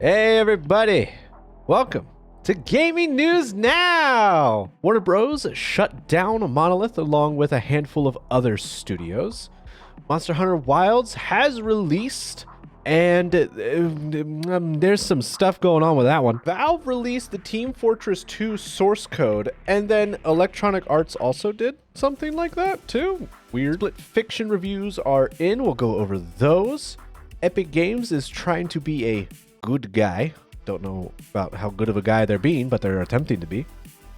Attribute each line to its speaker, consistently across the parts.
Speaker 1: Hey everybody, welcome to Gaming News Now! Warner Bros. Shut down Monolith along with a handful of other studios. Monster Hunter Wilds has released, and there's some stuff going on with that one. Valve released the Team Fortress 2 source code, and then Electronic Arts also did something like that too. Weird. Split Fiction reviews are in, we'll go over those. Epic Games is trying to be a good guy. Don't know about how good of a guy they're being, but they're attempting to be.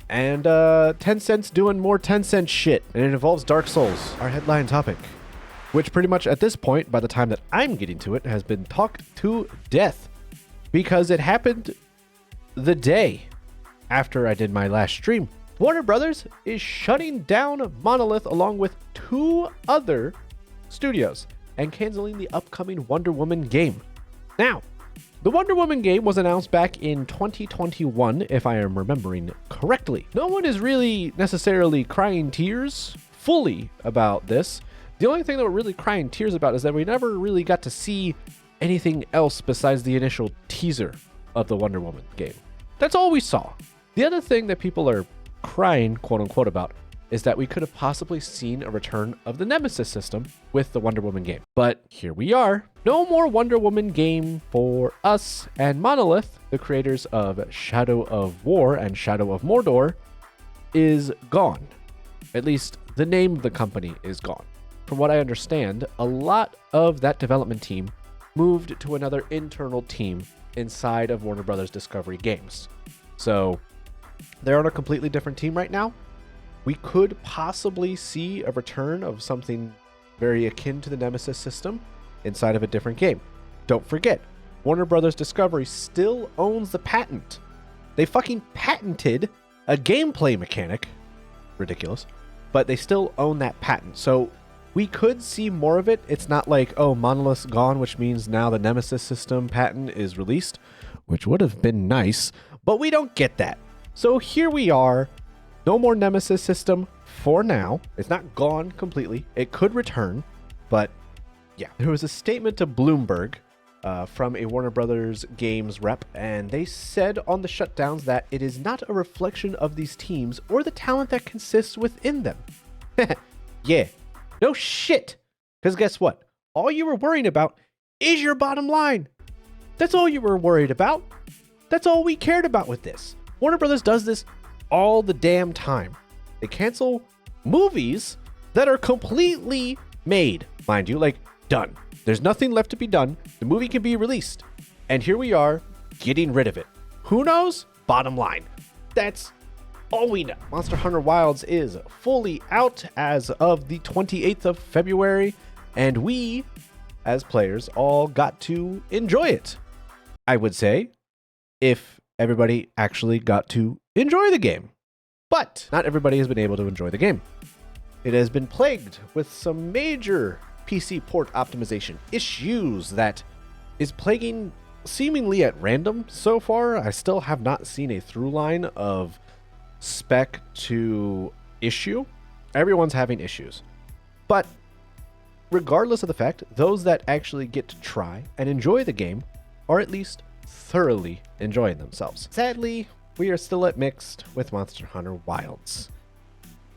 Speaker 1: And Tencent's doing more Tencent shit, and it involves Dark Souls, our headline topic, which pretty much at this point, by the time that I'm getting to it, has been talked to death because it happened the day after I did my last stream. Warner Brothers is shutting down Monolith along with 2 other studios and canceling the upcoming Wonder Woman game. Now, the Wonder Woman game was announced back in 2021, if I am remembering correctly. No one is really necessarily crying tears fully about this. The only thing that we're really crying tears about is that we never really got to see anything else besides the initial teaser of the Wonder Woman game. That's all we saw. The other thing that people are crying, quote unquote, about is that we could have possibly seen a return of the Nemesis system with the Wonder Woman game. But here we are. No more Wonder Woman game for us, and Monolith, the creators of Shadow of War and Shadow of Mordor, is gone. At least the name of the company is gone. From what I understand, a lot of that development team moved to another internal team inside of Warner Brothers Discovery Games. So they're on a completely different team right now. We could possibly see a return of something very akin to the Nemesis system inside of a different game. Don't forget, Warner Brothers Discovery still owns the patent. They fucking patented a gameplay mechanic. Ridiculous. But they still own that patent. So we could see more of it. It's not like, oh, Monolith's gone, which means now the Nemesis system patent is released, which would have been nice, but we don't get that. So here we are. No more Nemesis system for now. It's not gone completely. It could return, but yeah. There was a statement to Bloomberg from a Warner Brothers Games rep, and they said on the shutdowns that it is not a reflection of these teams or the talent that consists within them. Yeah, no shit. Because guess what? All you were worrying about is your bottom line. That's all you were worried about. That's all we cared about with this. Warner Brothers does this all the damn time. They cancel movies that are completely made, mind you, like done. There's nothing left to be done. The movie can be released. And here we are getting rid of it. Who knows? Bottom line. That's all we know. Monster Hunter Wilds is fully out as of the 28th of February, and we, as players, all got to enjoy it. I would say, if everybody actually got to enjoy the game. But not everybody has been able to enjoy the game. It has been plagued with some major PC port optimization issues that is plaguing seemingly at random so far. I still have not seen a through line of spec to issue. Everyone's having issues. But regardless of the fact, those that actually get to try and enjoy the game are at least thoroughly enjoying themselves. Sadly, we are still at mixed with Monster Hunter Wilds.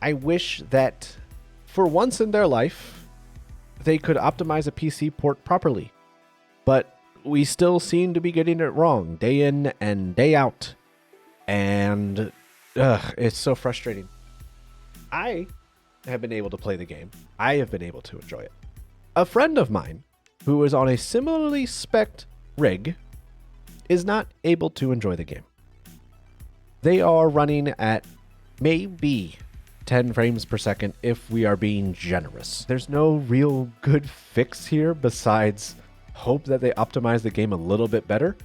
Speaker 1: I wish that for once in their life, they could optimize a PC port properly. But we still seem to be getting it wrong day in and day out. And it's so frustrating. I have been able to play the game. I have been able to enjoy it. A friend of mine who is on a similarly spec'd rig is not able to enjoy the game. They are running at maybe 10 frames per second if we are being generous. There's no real good fix here besides hope that they optimize the game a little bit better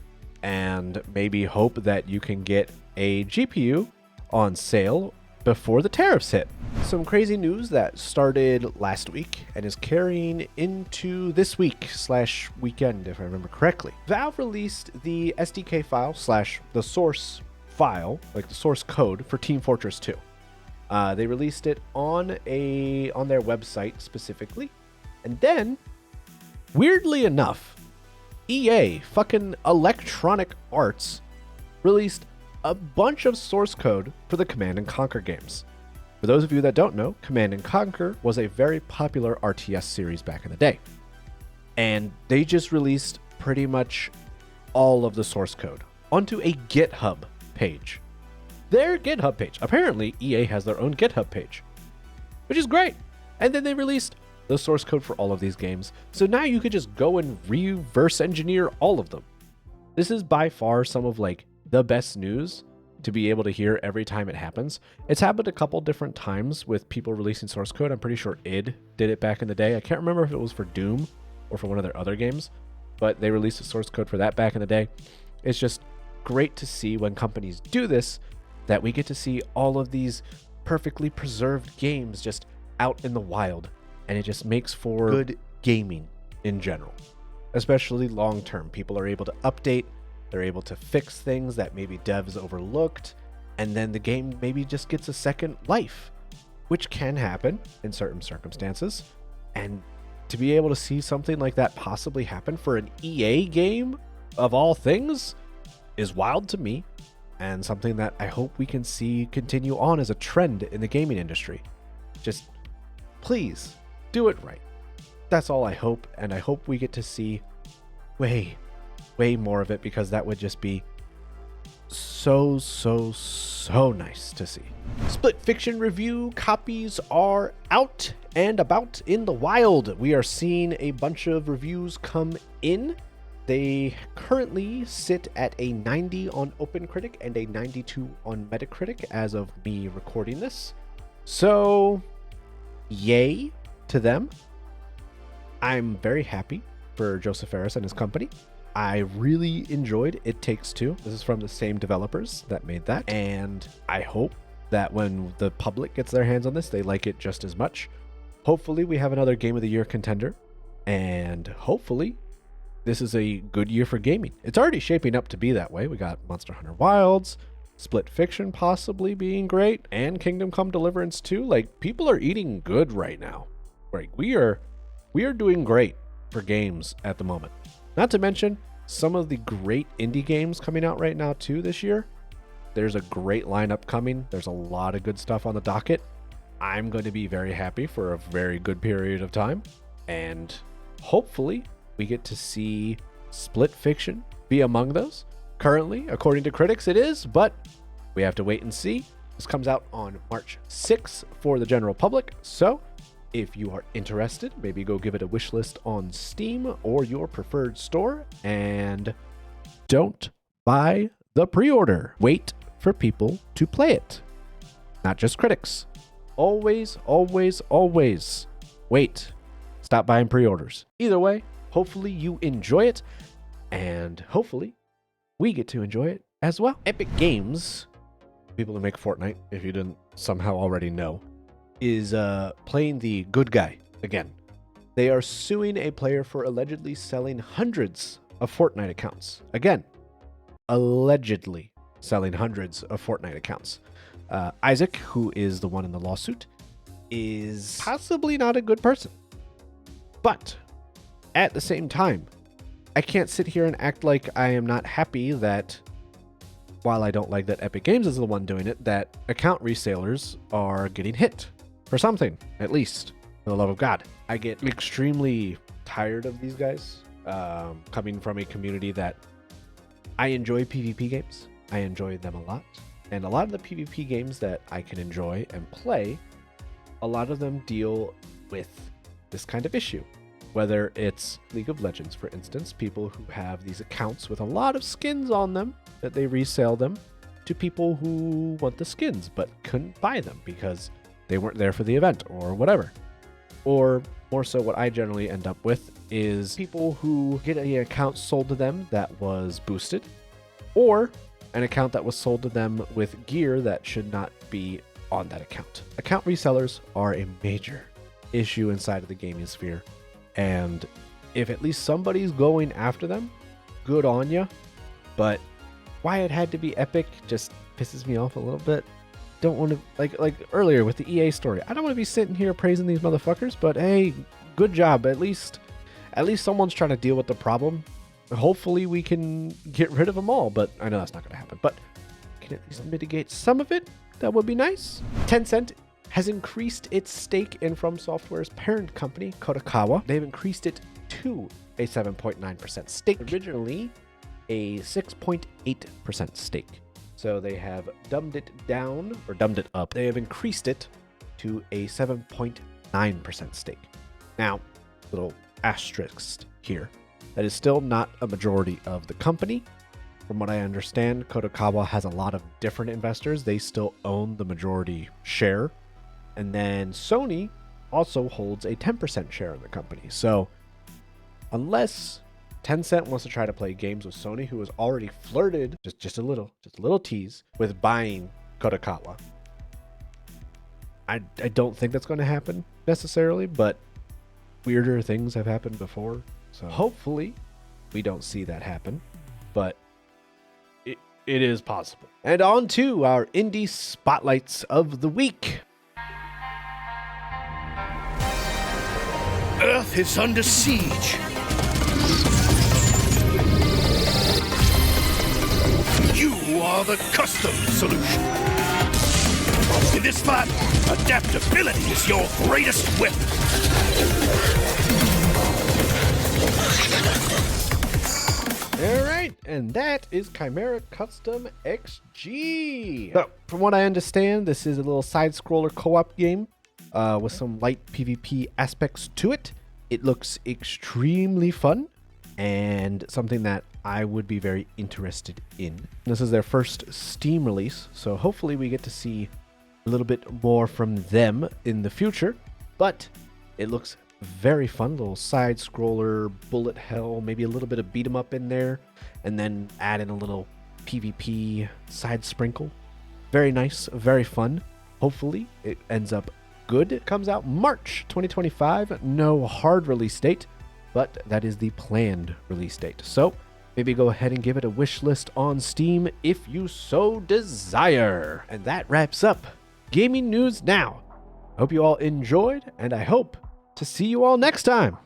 Speaker 1: and maybe hope that you can get a GPU on sale before the tariffs hit. Some crazy news that started last week and is carrying into this week / weekend, if I remember correctly. Valve released the SDK file / the source file, like the source code for Team Fortress 2. They released it on their website specifically, and then weirdly enough, EA, fucking Electronic Arts, released a bunch of source code for the Command and Conquer games. For those of you that don't know, Command and Conquer was a very popular RTS series back in the day. And they just released pretty much all of the source code onto a GitHub page. Their GitHub page. Apparently, EA has their own GitHub page, which is great. And then they released the source code for all of these games. So now you could just go and reverse engineer all of them. This is by far some of like the best news to be able to hear every time it happens. It's happened a couple different times with people releasing source code. I'm pretty sure id did it back in the day. I can't remember if it was for Doom or for one of their other games, but they released a source code for that back in the day. It's just great to see when companies do this, that we get to see all of these perfectly preserved games just out in the wild, and it just makes for good gaming in general, especially long term. People are able to update, they're able to fix things that maybe devs overlooked, and then the game maybe just gets a second life, which can happen in certain circumstances. And to be able to see something like that possibly happen for an EA game of all things is wild to me, and something that I hope we can see continue on as a trend in the gaming industry. Just please do it right. That's all I hope, and I hope we get to see way more of it, because that would just be so nice to see. Split Fiction review copies are out and about in the wild. We are seeing a bunch of reviews come in. They currently sit at a 90 on OpenCritic and a 92 on Metacritic as of me recording this. So, yay to them. I'm very happy for Joseph Fares and his company. I really enjoyed It Takes Two. This is from the same developers that made that, and I hope that when the public gets their hands on this, they like it just as much. Hopefully we have another Game of the Year contender, and hopefully this is a good year for gaming. It's already shaping up to be that way. We got Monster Hunter Wilds, Split Fiction possibly being great, and Kingdom Come Deliverance 2. Like, people are eating good right now. Like, we are doing great for games at the moment. Not to mention some of the great indie games coming out right now too this year. There's a great lineup coming. There's a lot of good stuff on the docket. I'm going to be very happy for a very good period of time, and hopefully we get to see Split Fiction be among those. Currently, according to critics, it is, but we have to wait and see. This comes out on March 6th for the general public, so if you are interested, maybe go give it a wish list on Steam or your preferred store, and don't buy the pre-order. Wait for people to play it, not just critics. Always wait. Stop buying pre-orders. Either way, hopefully you enjoy it, and hopefully we get to enjoy it as well. Epic Games, people who make Fortnite, if you didn't somehow already know, is playing the good guy again. They are suing a player for allegedly selling hundreds of Fortnite accounts. Again, allegedly selling hundreds of Fortnite accounts. Isaac, who is the one in the lawsuit, is possibly not a good person. But at the same time, I can't sit here and act like I am not happy that, while I don't like that Epic Games is the one doing it, that account resellers are getting hit for something, at least, for the love of God. I get extremely tired of these guys, coming from a community that I enjoy PvP games. I enjoy them a lot. And a lot of the PvP games that I can enjoy and play, a lot of them deal with this kind of issue. Whether it's League of Legends, for instance, people who have these accounts with a lot of skins on them that they resell them to people who want the skins but couldn't buy them because they weren't there for the event or whatever. Or more so, what I generally end up with is people who get an account sold to them that was boosted, or an account that was sold to them with gear that should not be on that account. Account resellers are a major issue inside of the gaming sphere, and if at least somebody's going after them, good on ya. But why it had to be Epic just pisses me off a little bit. Don't want to, like earlier with the EA story, I don't want to be sitting here praising these motherfuckers, but hey, good job. At least someone's trying to deal with the problem hopefully we can get rid of them all, but I know that's not going to happen. But can at least mitigate some of it. That would be nice. Tencent has increased its stake in From Software's parent company, Kotakawa. They've increased it to a 7.9% stake. Originally, a 6.8% stake. So they have dumbed it down, or dumbed it up. They have increased it to a 7.9% stake. Now, little asterisk here. That is still not a majority of the company. From what I understand, Kotakawa has a lot of different investors. They still own the majority share. And then Sony also holds a 10% share in the company. So unless Tencent wants to try to play games with Sony, who has already flirted, just a little tease, with buying Kotakawa, I don't think that's going to happen necessarily, but weirder things have happened before. So hopefully we don't see that happen, but it is possible. And on to our indie spotlights of the week.
Speaker 2: Earth is under siege. You are the custom solution. In this fight, adaptability is your greatest weapon.
Speaker 1: All right, and that is Chimera Custom XG. So, from what I understand, this is a little side-scroller co-op game with some light PvP aspects to it. It looks extremely fun and something that I would be very interested in. This is their first Steam release, so hopefully we get to see a little bit more from them in the future, but it looks very fun. Little side scroller, bullet hell, maybe a little bit of beat 'em up in there, and then add in a little PvP side sprinkle. Very nice, very fun. Hopefully it ends up good. It comes out March 2025. No hard release date, but that is the planned release date. So maybe go ahead and give it a wish list on Steam if you so desire. And that wraps up Gaming News Now. Hope you all enjoyed, and I hope to see you all next time.